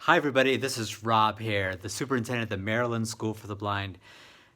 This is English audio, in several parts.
Hi everybody, this is Rob here, the superintendent at the Maryland School for the Blind.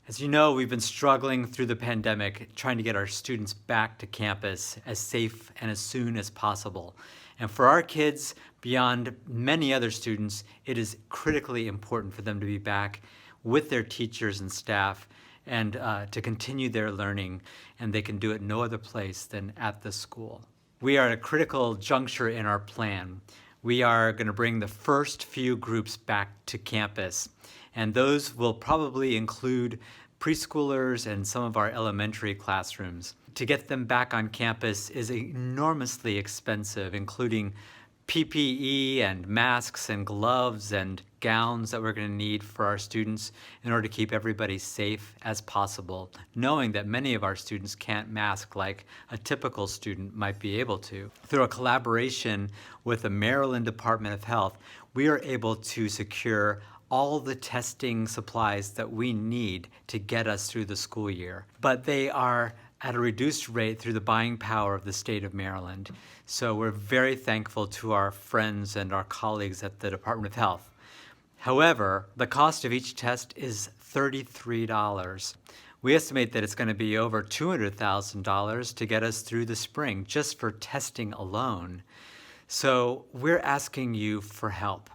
As you know, we've been struggling through the pandemic trying to get our students back to campus as safe and as soon as possible. And for our kids, beyond many other students, it is critically important for them to be back with their teachers and staff and to continue their learning, and they can do it no other place than at the school. We are at a critical juncture in our plan. We are going to bring the first few groups back to campus, and those will probably include preschoolers and some of our elementary classrooms. To get them back on campus is enormously expensive, including PPE and masks and gloves and gowns that we're going to need for our students in order to keep everybody safe as possible, knowing that many of our students can't mask like a typical student might be able to. Through a collaboration with the Maryland Department of Health, we are able to secure all the testing supplies that we need to get us through the school year. But they are at a reduced rate through the buying power of the state of Maryland. So we're very thankful to our friends and our colleagues at the Department of Health. However, the cost of each test is $33. We estimate that it's going to be over $200,000 to get us through the spring just for testing alone. So we're asking you for help.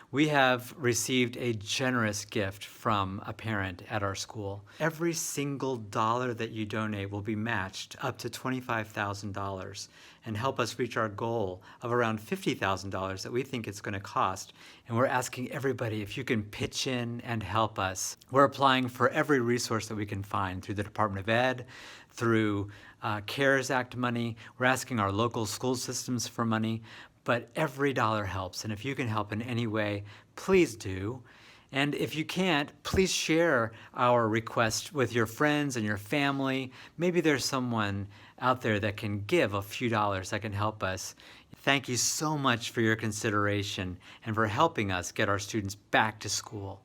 We have received a generous gift from a parent at our school. Every single dollar that you donate will be matched up to $25,000 and help us reach our goal of around $50,000 that we think it's going to cost. And we're asking everybody if you can pitch in and help us. We're applying for every resource that we can find through the Department of Ed, through CARES Act money. We're asking our local school systems for money. But every dollar helps, and if you can help in any way, please do. And if you can't, please share our request with your friends and your family. Maybe there's someone out there that can give a few dollars that can help us. Thank you so much for your consideration and for helping us get our students back to school.